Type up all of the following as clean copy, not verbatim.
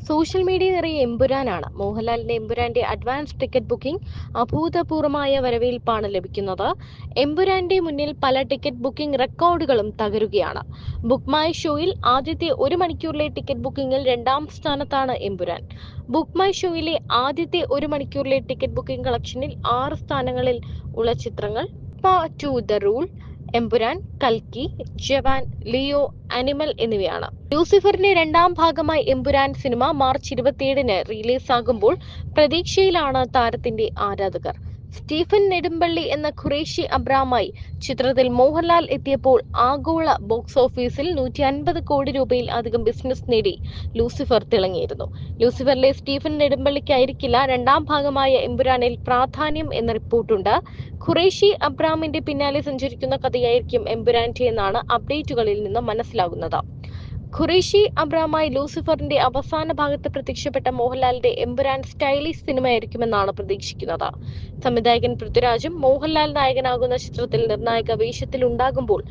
Social media നിറയെ എമ്പുരാനാണ്. മോഹൻലാലിന്റെ എമ്പുരാന്റെ advance ticket booking അഭൂതപൂർവമായ വരവേൽപ്പാണ് ലഭിക്കുന്നത്. എമ്പുരാന്റെ മുന്നിൽ പല ടിക്കറ്റ് ബുക്കിംഗ് റെക്കോർഡുകളും തകരുകയാണ്. ബുക്ക് മൈ ഷോയിൽ ആദ്യത്തെ 1 മണിക്കൂറിലെ ടിക്കറ്റ് ബുക്കിംഗിൽ 2ാം സ്ഥാനത്താണ് എമ്പുരാൻ. ബുക്ക് മൈ ഷോയിലെ ആദ്യത്തെ 1 മണിക്കൂറിലെ ടിക്കറ്റ് ബുക്കിംഗ് കളക്ഷനിൽ 6 സ്ഥാനങ്ങളിൽ ഉള്ള ചിത്രങ്ങൾ ടു ദ റൂൾ, എമ്പുരാൻ, കൽക്കി, ജവാൻ, ലിയോ, അനിമൽ എന്നിവയാണ്. ലൂസിഫറിന്റെ 2ാം ഭാഗമായി എമ്പുരാൻ സിനിമ മാർച്ച് 27-ന് റിലീസാകുമ്പോൾ പ്രതീക്ഷയിലാണ് താരത്തിന്റെ ആരാധകർ. സ്റ്റീഫൻ നെടുമ്പള്ളി എന്ന ഖുറേഷി അബ്രാമായി ചിത്രത്തിൽ മോഹൻലാൽ എത്തിയപ്പോൾ ആഗോള ബോക്സ് ഓഫീസിൽ 150 കോടി രൂപയിൽ അധികം ബിസിനസ് നേടി ലൂസിഫർ തിളങ്ങിയിരുന്നു. ലൂസിഫറിലെ സ്റ്റീഫൻ നെടുമ്പള്ളിക്കായിരിക്കില്ല 2ാം ഭാഗമായ എമ്പുരാനിൽ പ്രാധാന്യം എന്ന റിപ്പോർട്ടുണ്ട്. ഖുറേഷി അബ്രാമിന്റെ പിന്നാലെ സഞ്ചരിക്കുന്ന കഥയായിരിക്കും എമ്പുരാന്റെ എന്നാണ് അപ്ഡേറ്റുകളിൽ നിന്ന് മനസ്സിലാകുന്നത്. ഖുറേഷി അബ്രാമായി ലൂസിഫറിന്റെ അവസാന ഭാഗത്ത് പ്രത്യക്ഷപ്പെട്ട മോഹൻലാലിന്റെ എമ്പുരാൻ സ്റ്റൈലിഷ് സിനിമയായിരിക്കുമെന്നാണ് പ്രതീക്ഷിക്കുന്നത്. സംവിധായകൻ പൃഥ്വിരാജും മോഹൻലാൽ നായകനാകുന്ന ചിത്രത്തിൽ നിർണായക വേഷത്തിലുണ്ടാകുമ്പോൾ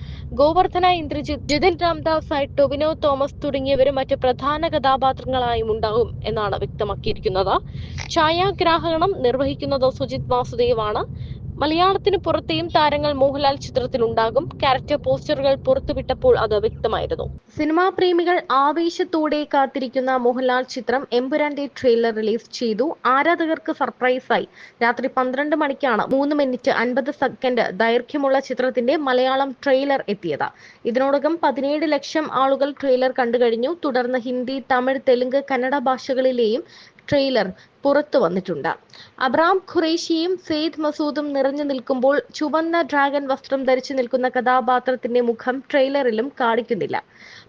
ഗോവർദ്ധന ഇന്ദ്രജിത്ത്, ജിതിൻ രാംദാസ്, ടൊവിനോ തോമസ് തുടങ്ങിയവരും മറ്റ് പ്രധാന കഥാപാത്രങ്ങളായും ഉണ്ടാകും എന്നാണ് വ്യക്തമാക്കിയിരിക്കുന്നത്. ഛായാഗ്രാഹണം നിർവഹിക്കുന്നത് സുജിത് വാസുദേവ് ആണ്. മലയാളത്തിന് പുറത്തെയും താരങ്ങൾ മോഹൻലാൽ ചിത്രത്തിലുണ്ടാകും. ക്യാരക്ടർ പോസ്റ്ററുകൾ പുറത്തുവിട്ടപ്പോൾ അത് വ്യക്തമായിരുന്നു. സിനിമാ പ്രേമികൾ ആവേശത്തോടെ കാത്തിരിക്കുന്ന മോഹൻലാൽ ചിത്രം എമ്പുരാന്റെ ട്രെയിലർ റിലീസ് ചെയ്തു. ആരാധകർക്ക് സർപ്രൈസായി രാത്രി 12 മണിക്കാണ് 3 മിനിറ്റ് 50 സെക്കൻഡ് ദൈർഘ്യമുള്ള ചിത്രത്തിന്റെ മലയാളം ട്രെയിലർ എത്തിയത്. ഇതിനോടകം 17 ലക്ഷം ആളുകൾ ട്രെയിലർ കണ്ടുകഴിഞ്ഞു. തുടർന്ന് ഹിന്ദി, തമിഴ്, തെലുങ്ക്, കന്നഡ ഭാഷകളിലെയും ട്രെയിലർ പുറത്തു വന്നിട്ടുണ്ട്. അബ്രാം ഖുറേഷിയും സെയ്ദ് മസൂദും നിറഞ്ഞു നിൽക്കുമ്പോൾ ചുവന്ന ഡ്രാഗൺ വസ്ത്രം ധരിച്ചു നിൽക്കുന്ന കഥാപാത്രത്തിന്റെ മുഖം ട്രെയിലറിലും കാണിക്കുന്നില്ല.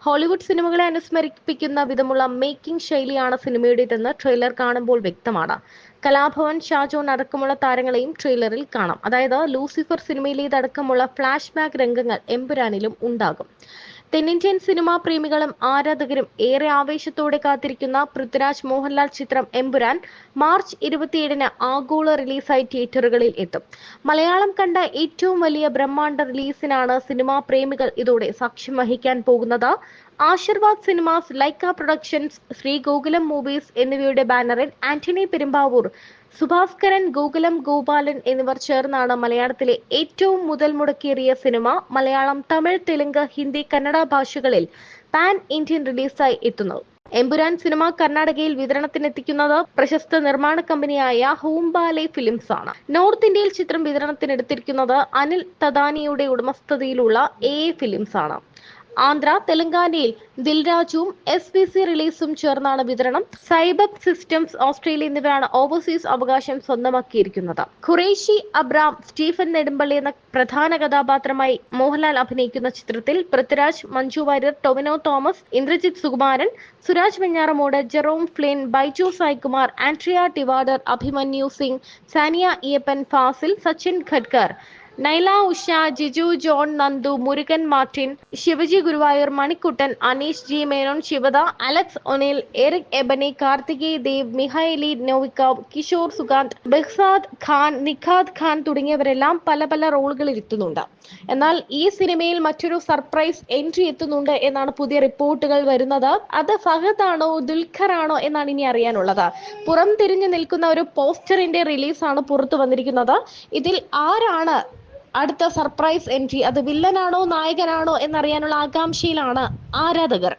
ഹോളിവുഡ് സിനിമകളെ അനുസ്മരിപ്പിക്കുന്ന വിധമുള്ള മേക്കിംഗ് ശൈലിയാണ് സിനിമയുടേതെന്ന് ട്രെയിലർ കാണുമ്പോൾ വ്യക്തമാണ്. കലാഭവൻ, ഷാജോൺ അടക്കമുള്ള താരങ്ങളെയും ട്രെയിലറിൽ കാണാം. അതായത് ലൂസിഫർ സിനിമയിലേതടക്കമുള്ള ഫ്ലാഷ് ബാക്ക് രംഗങ്ങൾ എമ്പുരാനിലും ഉണ്ടാകും. തെന്നിന്ത്യൻ സിനിമാ പ്രേമികളും ആരാധകരും ഏറെ ആവേശത്തോടെ കാത്തിരിക്കുന്ന പൃഥ്വിരാജ് മോഹൻലാൽ ചിത്രം എമ്പുരാൻ മാർച്ച് 27-ന് ആഗോള റിലീസായി തിയേറ്ററുകളിൽ എത്തും. മലയാളം കണ്ട ഏറ്റവും വലിയ ബ്രഹ്മാണ്ഡ റിലീസിനാണ് സിനിമാ പ്രേമികൾ ഇതോടെ സാക്ഷ്യം വഹിക്കാൻ പോകുന്നത്. Aashirvad cinemas, Lyca productions, Shri Gokulam movies എന്നിവയുടെ ബാനറിൽ ആന്റണി പെരുമ്പാവൂർ, സുഭാസ്കരൻ, ഗോകുലം ഗോപാലൻ എന്നിവർ ചേർന്നാണ് മലയാളത്തിലെ ഏറ്റവും മുതൽ മുടക്കേറിയ സിനിമ മലയാളം, തമിഴ്, തെലുങ്ക്, ഹിന്ദി, കന്നഡ ഭാഷകളിൽ പാൻ ഇന്ത്യൻ റിലീസായി എത്തുന്നത്. എമ്പുരാൻ സിനിമ കർണാടകയിൽ വിതരണത്തിനെത്തിക്കുന്നത് പ്രശസ്ത നിർമ്മാണ കമ്പനിയായ ഹൂംബാലെ ഫിലിംസ് ആണ്. നോർത്ത് ഇന്ത്യയിൽ ചിത്രം വിതരണത്തിനെടുത്തിരിക്കുന്നത് അനിൽ തദാനിയുടെ ഉടമസ്ഥതയിലുള്ള എ ഫിലിംസ് ആണ്. ആന്ധ്ര, തെലങ്കാനയിൽ ദിൽരാജുവും SVC റിലീസും ചേർന്നാണ് വിതരണം. സൈബബ് സിസ്റ്റംസ് ഓസ്ട്രേലിയ എന്നിവരാണ് ഓവർസീസ് അവകാശം സ്വന്തമാക്കിയിരിക്കുന്നത്. ഖുറേഷി അബ്രാം, സ്റ്റീഫൻ നെടുമ്പള്ളി എന്ന പ്രധാന കഥാപാത്രമായി മോഹൻലാൽ അഭിനയിക്കുന്ന ചിത്രത്തിൽ Prithviraj, Manju Warrier, Tovino Thomas, Indrajith Sukumaran, Suraj Venjaramoodu, Jerome Flynn, Baiju Saikumar, Andrea Tivadar, Abhimanyu Singh, Saniya Iyappan, Fazil, Sachin Khedekar, Naila Usha, Jiju John, Nandu, Murugan Martin, Shivaji Guruvayoor, Manikuttan, Aneesh G Menon, Sivada, Alex O'Nell, Eric Ebouaney, Karthikeya Dev, Mihail Novikov, Kishore Sugandh, Behzad Khan, Nikhat Khan തുടങ്ങിയവരെല്ലാം പല റോളുകളിൽ എത്തുന്നുണ്ട്. എന്നാൽ ഈ സിനിമയിൽ മറ്റൊരു സർപ്രൈസ് എൻട്രി എത്തുന്നുണ്ട് എന്നാണ് പുതിയ റിപ്പോർട്ടുകൾ വരുന്നത്. അത് ഫഹദ് ആണോ ദുൽഖർ ആണോ എന്നാണ് ഇനി അറിയാനുള്ളത്. പുറം തിരിഞ്ഞു നിൽക്കുന്ന ഒരു പോസ്റ്ററിന്റെ റിലീസാണ് പുറത്തു വന്നിരിക്കുന്നത്. ഇതിൽ ആരാണ് അടുത്ത സർപ്രൈസ് എൻട്രി, അത് വില്ലനാണോ നായകനാണോ എന്നറിയാനുള്ള ആകാംക്ഷയിലാണ് ആരാധകർ.